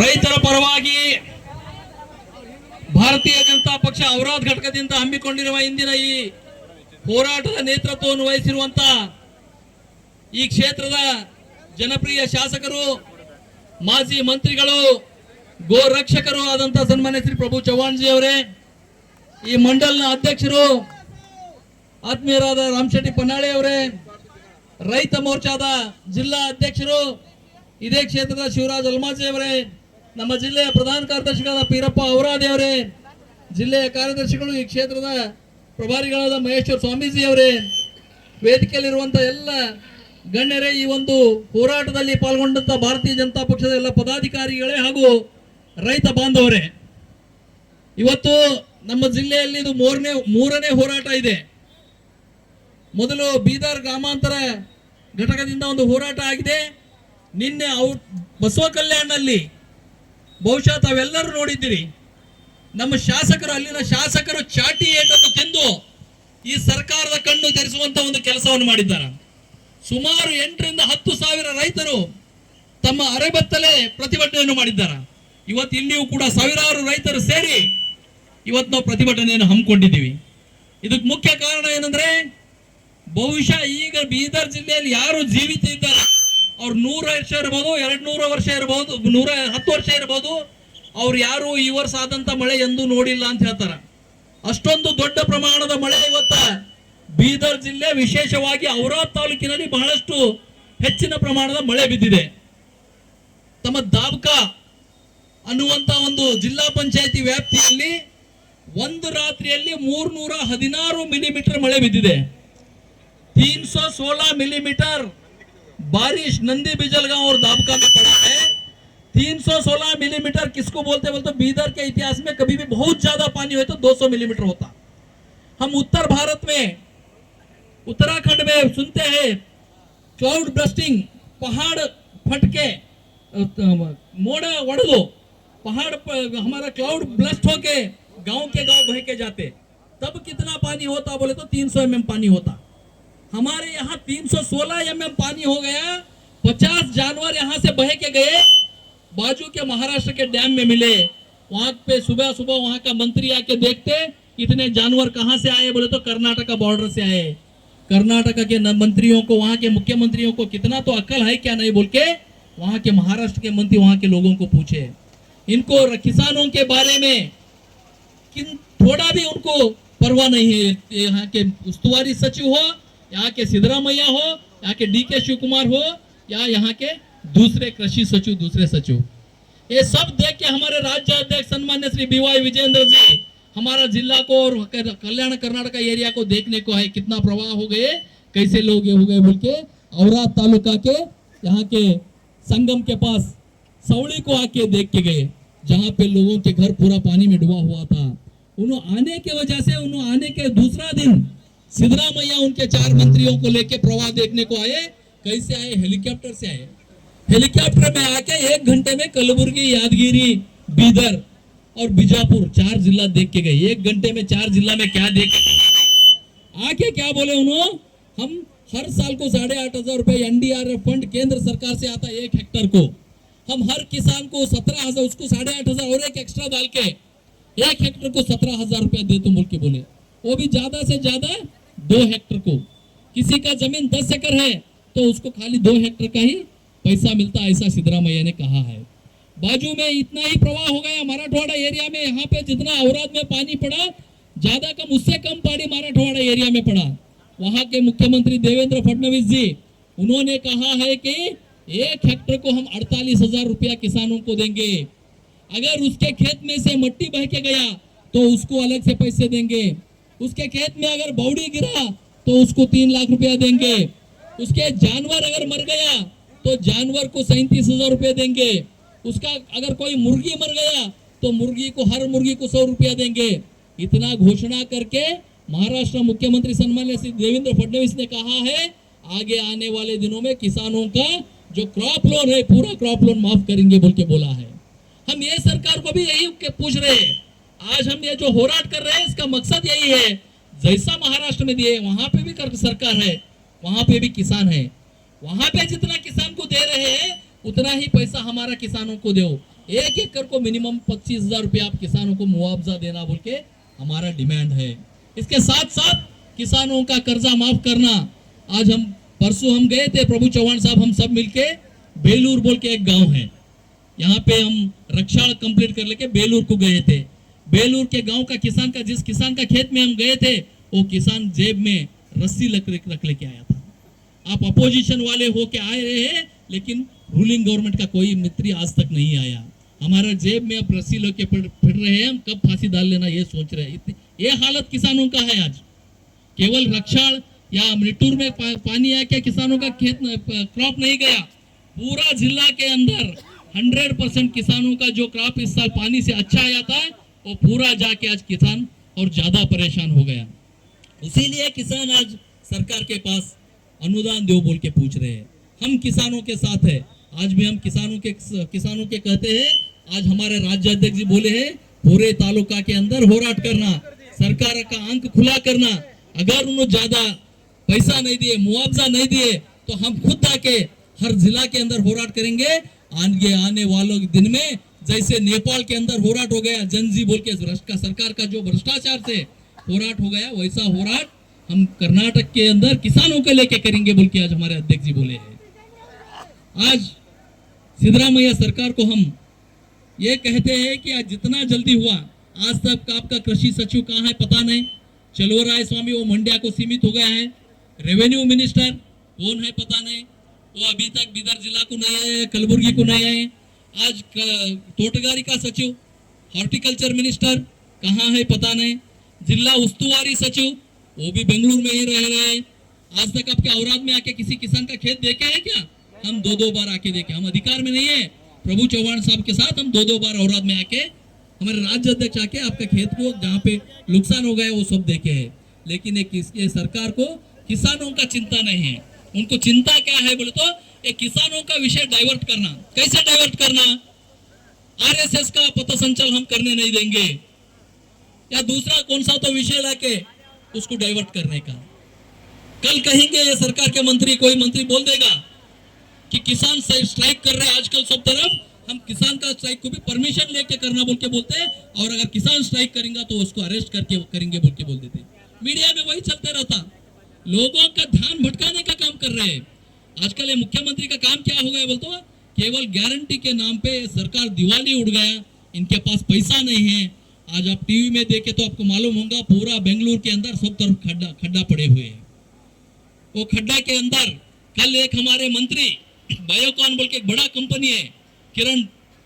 ರೈತರ ಪರವಾಗಿ ಭಾರತೀಯ ಜನತಾ ಪಕ್ಷ ಔರಾದ್ ಘಟಕದಿಂದ ಹಮ್ಮಿಕೊಂಡಿರುವ ಇಂದಿನ ಈ ಹೋರಾಟದ ನೇತೃತ್ವವನ್ನು ವಹಿಸಿರುವಂತಹ ಈ ಕ್ಷೇತ್ರದ ಜನಪ್ರಿಯ ಶಾಸಕರು, ಮಾಜಿ ಮಂತ್ರಿಗಳು, ಗೋ ರಕ್ಷಕರು ಆದಂತಹ ಸನ್ಮಾನ್ಯ ಶ್ರೀ ಪ್ರಭು ಚವ್ಹಾಣ್ ಜಿ ಅವರೇ, ಈ ಮಂಡಲ್ನ ಅಧ್ಯಕ್ಷರು ಆತ್ಮೀಯರಾದ ರಾಮಶೆಟ್ಟಿ ಪನ್ನಾಳೆ ಅವರೇ, ರೈತ ಮೋರ್ಚಾದ ಜಿಲ್ಲಾ ಅಧ್ಯಕ್ಷರು ಇದೇ ಕ್ಷೇತ್ರದ ಶಿವರಾಜ್ ಅಲ್ಮಾಜಿ ಅವರೇ, ನಮ್ಮ ಜಿಲ್ಲೆಯ ಪ್ರಧಾನ ಕಾರ್ಯದರ್ಶಿಗಳಾದ ಪೀರಪ್ಪ ಔರಾದಿ ಅವರೇ, ಜಿಲ್ಲೆಯ ಕಾರ್ಯದರ್ಶಿಗಳು ಈ ಕ್ಷೇತ್ರದ ಪ್ರಭಾರಿಗಳಾದ ಮಹೇಶ್ವರ ಸ್ವಾಮೀಜಿ ಅವರೇ, ವೇದಿಕೆಯಲ್ಲಿರುವಂತಹ ಎಲ್ಲ ಗಣ್ಯರೇ, ಈ ಒಂದು ಹೋರಾಟದಲ್ಲಿ ಪಾಲ್ಗೊಂಡಂತ ಭಾರತೀಯ ಜನತಾ ಪಕ್ಷದ ಎಲ್ಲ ಪದಾಧಿಕಾರಿಗಳೇ ಹಾಗೂ ರೈತ ಬಾಂಧವರೇ, ಇವತ್ತು ನಮ್ಮ ಜಿಲ್ಲೆಯಲ್ಲಿ ಇದು ಮೂರನೇ ಹೋರಾಟ ಇದೆ. ಮೊದಲು ಬೀದರ್ ಗ್ರಾಮಾಂತರ ಘಟಕದಿಂದ ಒಂದು ಹೋರಾಟ ಆಗಿದೆ. ನಿನ್ನೆ ಬಸವ ಕಲ್ಯಾಣದಲ್ಲಿ ಬಹುಶಃ ತಾವೆಲ್ಲರೂ ನೋಡಿದ್ದೀರಿ, ನಮ್ಮ ಶಾಸಕರು, ಅಲ್ಲಿನ ಶಾಸಕರು ಚಾಟಿ ಏಟನ್ನು ತಿಂದು ಈ ಸರ್ಕಾರದ ಕಣ್ಣು ತೆರೆಸುವಂತ ಒಂದು ಕೆಲಸವನ್ನು ಮಾಡಿದ್ದಾರೆ. ಸುಮಾರು 8 ರಿಂದ 10 ಸಾವಿರ ರೈತರು ತಮ್ಮ ಅರೆಬತ್ತಲೆ ಪ್ರತಿಭಟನೆಯನ್ನು ಮಾಡಿದ್ದಾರೆ. ಇವತ್ತು ಇಲ್ಲಿಯೂ ಕೂಡ ಸಾವಿರಾರು ರೈತರು ಸೇರಿ ಇವತ್ತು ನಾವು ಪ್ರತಿಭಟನೆಯನ್ನು ಹಮ್ಮಿಕೊಂಡಿದ್ದೀವಿ. ಇದಕ್ಕೆ ಮುಖ್ಯ ಕಾರಣ ಏನಂದ್ರೆ, ಬಹುಶಃ ಈಗ ಬೀದರ್ ಜಿಲ್ಲೆಯಲ್ಲಿ ಯಾರು ಜೀವಿತ ಇದ್ದಾರೆ, ಅವ್ರು 100 ವರ್ಷ ಇರ್ಬೋದು, 200 ವರ್ಷ ಇರ್ಬೋದು, 110 ವರ್ಷ ಇರ್ಬೋದು, ಅವ್ರು ಯಾರು ಈ ವರ್ಷ ಆದಂತ ಮಳೆ ಎಂದೂ ನೋಡಿಲ್ಲ ಅಂತ ಹೇಳ್ತಾರ. ಅಷ್ಟೊಂದು ದೊಡ್ಡ ಪ್ರಮಾಣದ ಮಳೆ ಇವತ್ತ ಬೀದರ್ ಜಿಲ್ಲೆ, ವಿಶೇಷವಾಗಿ ಔರಾದ್ ತಾಲೂಕಿನಲ್ಲಿ ಬಹಳಷ್ಟು ಹೆಚ್ಚಿನ ಪ್ರಮಾಣದ ಮಳೆ ಬಿದ್ದಿದೆ. ತಮ್ಮ ದಾಬ್ಕಾ ಅನ್ನುವಂತ ಒಂದು ಜಿಲ್ಲಾ ಪಂಚಾಯತಿ ವ್ಯಾಪ್ತಿಯಲ್ಲಿ ಒಂದು ರಾತ್ರಿಯಲ್ಲಿ 316 ಮಿಲಿಮೀಟರ್ ಮಳೆ ಬಿದ್ದಿದೆ. 316 मिलीमीटर बारिश नंदी बिजलगांव और दाबका में पड़ा है. 316 मिलीमीटर किसको बोलते बोलते बीदर के इतिहास में कभी भी बहुत ज्यादा पानी हुए तो 200 मिलीमीटर होता. हम उत्तर भारत में, उत्तराखंड में सुनते हैं क्लाउड ब्रस्टिंग, पहाड़ फटके, मोड़ वड़दो, पहाड़ हमारा क्लाउड ब्लस्ट होके गांव के गांव बह के जाते, तब कितना पानी होता बोले तो 300 mm पानी होता. हमारे यहाँ 316 mm पानी हो गया. 50 जानवर यहाँ से बह के गए, बाजू के महाराष्ट्र के डैम में मिले. वहां पे सुबह सुबह वहां का मंत्री आके देखते, इतने जानवर कहां से आए बोले तो कर्नाटका बॉर्डर से आए. कर्नाटका के मंत्रियों को, वहां के मुख्यमंत्रियों को कितना तो अक्ल है क्या नहीं बोल के वहां के महाराष्ट्र के मंत्री वहां के लोगों को पूछे. इनको किसानों के बारे में थोड़ा भी उनको परवाह नहीं है. यहाँ के उस्तुवारी सचिव हो, यहाँ के सिद्धरामैया हो, यहाँ के DK शिव कुमार हो, या यहाँ के दूसरे कृषि सचिव, दूसरे सचिव, ये सब देख के हमारे राज्य अध्यक्ष सन्मान्य श्री BY विजेंद्र जी हमारा जिला को और कल्याण कर्नाटक एरिया को देखने को है, कितना प्रवाह हो गए, कैसे लोग हो गए बोल के औराद तालुका के यहाँ के संगम के पास सौड़ी को आके देख के गए, जहाँ पे लोगों के घर पूरा पानी में डूबा हुआ था. उन्होंने आने के वजह से, उन्होंने आने के दूसरा दिन सिद्धरामैया उनके 4 मंत्रियों को लेके प्रवाह देखने को आए. कैसे आए? हेलीकॉप्टर से आए. हेलीकॉप्टर में आके 1 घंटे में कलबुर्गी, यादगिरी, बीदर और बीजापुर 4 जिला देख के गए. 1 घंटे में 4 जिला में क्या देख आके क्या बोले उन्होंने, हम हर साल को 8,500 रुपए NDRF फंड केंद्र सरकार से आता है 1 हेक्टर को. हम हर किसान को 17,000, उसको 8,500 और एक एक्स्ट्रा डाल के 1 हेक्टर को 17,000 रुपया दे तुम बोल के बोले. वो भी ज्यादा से ज्यादा 2 हेक्टर को. किसी का जमीन 10 एकड़ है तो उसको खाली 2 हेक्टर का ही पैसा मिलता, ऐसा सिद्धरामैया ने कहा है. बाजू में इतना ही प्रवाह हो गया मराठवाड़ा एरिया में. यहाँ पे जितना औराद में पानी पड़ा, ज्यादा कम, उससे कम पानी मराठवाड़ा एरिया में पड़ा. वहां के मुख्यमंत्री देवेंद्र फडणवीस जी, उन्होंने कहा है कि 1 हेक्टर को हम 48,000 रुपया किसानों को देंगे. अगर उसके खेत में से मट्टी बह के गया तो उसको अलग से पैसे देंगे. उसके खेत में अगर बौड़ी गिरा तो उसको 3 लाख रुपया देंगे. उसके जानवर अगर मर गया तो जानवर को 37,000 रुपया देंगे. उसका अगर कोई मुर्गी मर गया तो मुर्गी को, हर मुर्गी को 100 रुपया देंगे. इतना घोषणा करके महाराष्ट्र मुख्यमंत्री सन्मान्य श्री देवेंद्र फडणवीस ने कहा है, आगे आने वाले दिनों में किसानों का जो क्रॉप लोन है, पूरा क्रॉप लोन माफ करेंगे बोल के बोला है. हम ये सरकार को भी यही पूछ रहे हैं. आज हम ये जो होराट कर रहे हैं, इसका मकसद यही है, जैसा महाराष्ट्र में दिए वहां पे भी सरकार है, वहां पे भी किसान है. वहां पे जितना किसान को दे रहे हैं उतना ही पैसा हमारा किसानों को दो। 1 एकड़ को मिनिमम 25,000 रुपया आप किसानों को मुआवजा देना बोल के हमारा डिमांड है। इसके साथ साथ किसानों का कर्जा माफ करना। आज हम परसों हम गए थे, प्रभु चौहान साहब हम सब मिलके बेलूर बोल के एक गांव है, यहाँ पे हम रक्षा कंप्लीट कर लेके बेलूर को गए थे। बेलूर के गांव का किसान का, जिस किसान का खेत में हम गए थे, वो किसान जेब में रस्सी रख लेके आया था। आप अपोजिशन वाले हो के आए रहे हैं, लेकिन रूलिंग गवर्नमेंट का कोई मित्र आज तक नहीं आया। हमारा जेब में अब रस्सी लेके फिर रहे हैं, हम कब फांसी डाल लेना ये सोच रहे हैं। ये हालत किसानों का है आज। केवल रक्षाड़ या मृतुर में पानी आया क्या किसानों का खेत क्रॉप नहीं गया। पूरा जिला के अंदर 100% किसानों का जो क्रॉप इस साल पानी से अच्छा आया था, वो पूरा जाके आज किसान और ज्यादा परेशान हो गया। इसीलिए किसान आज सरकार के पास अनुदान दो बोल के पूछ रहे हैं। हम किसानों के साथ है। आज भी हम किसानों के कहते हैं। आज हमारे राज्य अध्यक्ष जी बोले हैं, पूरे तालुका के अंदर होराट करना, सरकार का अंक खुला करना। अगर उन्होंने ज्यादा पैसा नहीं दिए, मुआवजा नहीं दिए, तो हम खुद आके हर जिला के अंदर होराट करेंगे। आने वालों दिन में जैसे नेपाल के अंदर होराट हो गया, जनजी बोल के सरकार का जो भ्रष्टाचार से होराट हो गया, वैसा होराट हम कर्नाटक के अंदर किसानों को लेके करेंगे बोल के आज हमारे अध्यक्ष जी बोले हैं। आज सिद्धरामैया सरकार को हम ये कहते हैं कि आज जितना जल्दी हुआ, आज तक आपका कृषि सचिव कहाँ है पता नहीं, चलुवराय स्वामी वो मंड्या को सीमित हो गया है। रेवेन्यू मिनिस्टर कौन है पता नहीं, वो अभी तक बीदर जिला को नहीं आए, कलबुर्गी को नहीं आए। आज तोटगारिका सचिव, हॉर्टिकल्चर मिनिस्टर कहाँ है पता नहीं, जिला उस्तुवारी सचिव वो भी बेंगलुरु में ही रह रहे हैं। आज तक आपके औराद में आके किसी किसान का खेत देखे है क्या? हम दो बार आके देखे। हम अधिकार में नहीं है, प्रभु चौहान साहब के साथ हम दो बार औराद में आके, हमारे राज्य अध्यक्ष आके आपके खेत को जहाँ पे नुकसान हो गया वो सब देखे है। लेकिन ये सरकार को किसानों का चिंता नहीं है। उनको चिंता क्या है बोले तो ये किसानों का विषय डाइवर्ट करना। कैसे डाइवर्ट करना? आरएसएस का पथसंचलन हम करने नहीं देंगे, या दूसरा कौन सा तो विषय लाके उसको डाइवर्ट करने का। कल कहेंगे ये सरकार के मंत्री, कोई मंत्री बोल देगा कि किसान स्ट्राइक कर रहे हैं आजकल सब तरफ, हम किसान का स्ट्राइक को भी परमिशन लेके करना बोल के बोलते हैं, और अगर किसान स्ट्राइक करेंगे तो उसको अरेस्ट करके करेंगे बोल के बोल देते। मीडिया में वही चलते रहता, लोगों का ध्यान भटकाने का काम कर रहे हैं। आजकल ये मुख्यमंत्री का काम क्या हो गया बोलते हो, केवल गारंटी के नाम पे सरकार दिवाली उड़ गया, इनके पास पैसा नहीं है। आज आप टीवी में देखे तो आपको मालूम होगा, पूरा बेंगलुरु के अंदर सब तरफ खड्डा पड़े हुए हैं। वो खड्डा के अंदर कल एक हमारे मंत्री, बायोकॉन बोल के एक बड़ा कंपनी है, किरण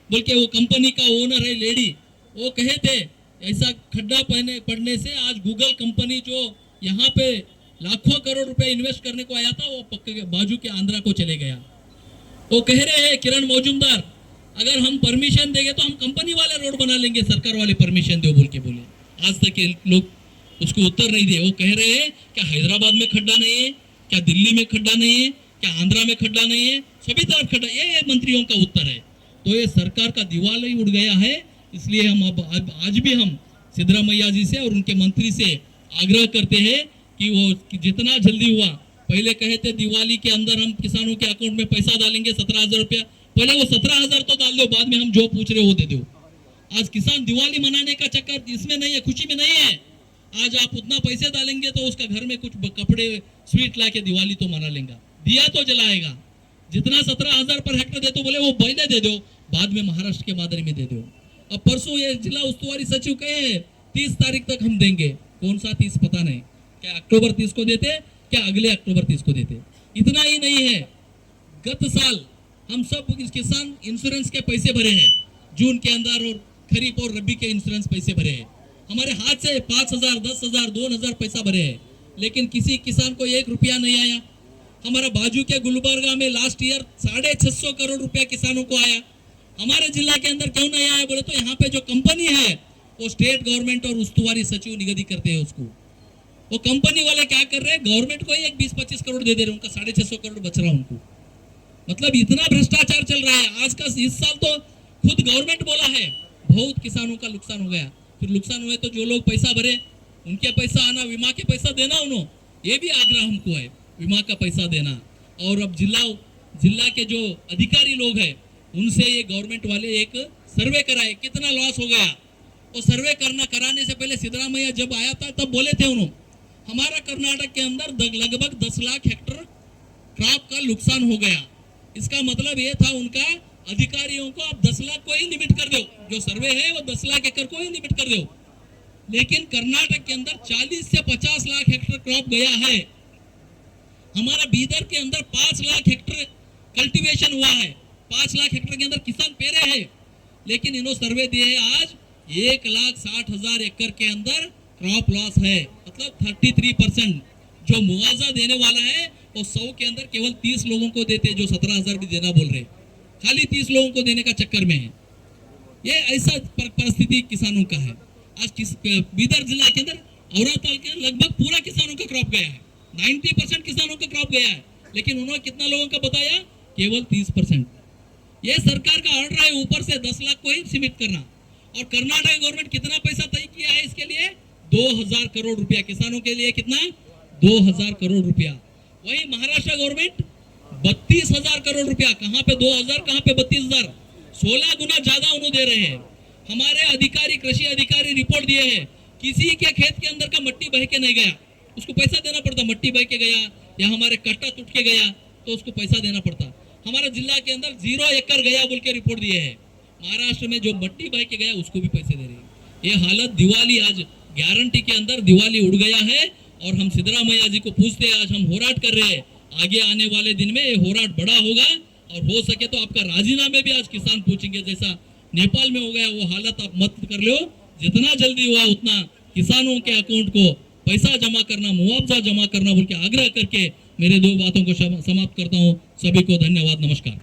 बोल के वो कंपनी का ओनर है लेडी, वो कहे थे ऐसा खड्डा पड़ने से आज गूगल कंपनी जो यहाँ पे लाखों करोड़ रुपए इन्वेस्ट करने को आया था, वो पक्के बाजू के आंध्रा को चले गया। वो कह रहे हैं किरण मौजूमदार, अगर हम परमिशन देंगे तो हम कंपनी वाले रोड बना लेंगे, सरकार वाले परमिशन दो बोल के बोले। आज तक लोग उसको उत्तर नहीं दिए। वो कह रहे हैं क्या हैदराबाद में खड्डा नहीं है, क्या दिल्ली में खड्डा नहीं है, क्या आंध्रा में खड्डा नहीं है, सभी तरफ खड्डा। ये मंत्रियों का उत्तर है। तो ये सरकार का दिवाला ही उड़ गया है। इसलिए हम अब आज भी हम सिद्धरामैया जी से और उनके मंत्री से आग्रह करते हैं कि वो जितना जल्दी हुआ, पहले कहे थे दिवाली के अंदर हम किसानों के अकाउंट में पैसा डालेंगे 17,000 रुपया, पहले वो 17,000 तो डाल दो, बाद में हम जो पूछ रहे हो दे दो। आज किसान दिवाली मनाने का चक्कर इसमें नहीं है, खुशी में नहीं है। आज आप उतना पैसे डालेंगे तो उसका घर में कुछ कपड़े स्वीट ला के दिवाली तो मना लेगा, दिया तो जलाएगा। जितना 17,000 पर हेक्टर दे तो बोले वो पहले दे दो, बाद में महाराष्ट्र के मादरी में दे दो। अब परसों ये जिला उस्तुवारी सचिव कहे 30 तारीख तक हम देंगे, कौन सा 30 पता नहीं, क्या अक्टूबर 30 को देते, क्या अगले अक्टूबर 30 को देते। इतना ही नहीं है, गत साल हम सब किसान इंश्योरेंस के पैसे भरे हैं जून के अंदर, और खरीफ और रबी के इंश्योरेंस पैसे भरे हैं। हमारे हाथ से 5,000, 10,000, 2,000 पैसा भरे हैं, लेकिन किसी किसान को 1 रुपया नहीं आया। हमारा बाजू के गुलबर्गा में लास्ट ईयर 650 करोड़ रुपया किसानों को आया। हमारे जिला के अंदर क्यों नहीं आया बोले तो यहाँ पे जो कंपनी है वो स्टेट गवर्नमेंट और उस्तुवारी सचिव निगरानी करते हैं उसको। वो कंपनी वाले क्या कर रहे हैं, गवर्नमेंट को ही 20-25 करोड़ दे रहे हैं, उनका 650 करोड़ बच रहा है उनको। मतलब इतना भ्रष्टाचार चल रहा है। आज का इस साल तो खुद गवर्नमेंट बोला है बहुत किसानों का नुकसान हो गया। फिर नुकसान हुए तो जो लोग पैसा भरे उनके पैसा आना, बीमा के पैसा देना उन्होंने, ये भी आग्रह हमको है, बीमा का पैसा देना। और अब जिला जिला के जो अधिकारी लोग हैं उनसे ये गवर्नमेंट वाले एक सर्वे कराए कितना लॉस हो गया। और सर्वे कराने से पहले सिद्धरामैया जब आया था तब बोले थे उन्होंने, हमारा कर्नाटक के अंदर लगभग 10 लाख हेक्टेयर क्रॉप का नुकसान हो गया। इसका मतलब ये था उनका अधिकारियों को आप 10 लाख को ही लिमिट कर दो, जो सर्वे है वो 10 लाख एकड़ को ही लिमिट कर दो। लेकिन कर्नाटक के अंदर 40 से 50 लाख हेक्टेयर क्रॉप गया है। हमारा बीदर के अंदर 5 लाख हेक्टेयर कल्टीवेशन हुआ है, 5 लाख हेक्टेयर के अंदर किसान पेरे हैं। लेकिन इन्होंने सर्वे दिए है आज 1,60,000 एकड़ के अंदर क्रॉप लॉस है, मतलब 33%। जो मुआवजा देने वाला है वो 100 के अंदर केवल 30 लोगों को देते, जो 17,000 भी देना बोल रहे, खाली 30 लोगों को देने का चक्कर में है। ये ऐसा परिस्थिति किसानों का है। आज बीदर जिला के अंदर औरताल के लगभग पूरा किसानों का क्रॉप गया है, 90% किसानों का क्रॉप गया है। लेकिन उन्होंने कितना लोगों का बताया, केवल 30%। ये सरकार का ऑर्डर है ऊपर से 10 लाख को ही सीमित करना। और कर्नाटक गवर्नमेंट कितना पैसा तय किया है इसके लिए, 2,000 करोड़ रुपया किसानों के लिए, कितना 2,000 करोड़ रुपया। वही महाराष्ट्र गवर्नमेंट 32,000 करोड़ रुपया, कहां पे 2,000 कहां पे 32,000, 16 गुना ज्यादा उन्होंने दे रहे हैं। हमारे अधिकारी, कृषि अधिकारी रिपोर्ट दिए हैं, किसी के खेत के अंदर का मट्टी बह के नहीं गया, उसको पैसा देना पड़ता। मट्टी बह के गया या हमारे कट्टा टूट के गया तो उसको पैसा देना पड़ता। हमारे जिला के अंदर 0 एकड़ गया बोल के रिपोर्ट दिए है। महाराष्ट्र में जो मट्टी बह के गया उसको भी पैसे दे रहे हैं। ये हालत दिवाली, आज गारंटी के अंदर दिवाली उड़ गया है। और हम सिद्धरामैया जी को पूछते हैं, आज हम होराट कर रहे हैं, आगे आने वाले दिन में ये होराट बड़ा होगा और हो सके तो आपका राजीनामे भी आज किसान पूछेंगे, जैसा नेपाल में हो गया वो हालत आप मत कर लो। जितना जल्दी हुआ उतना किसानों के अकाउंट को पैसा जमा करना, मुआवजा जमा करना बोल के आग्रह करके मेरे 2 बातों को समाप्त करता हूँ। सभी को धन्यवाद, नमस्कार।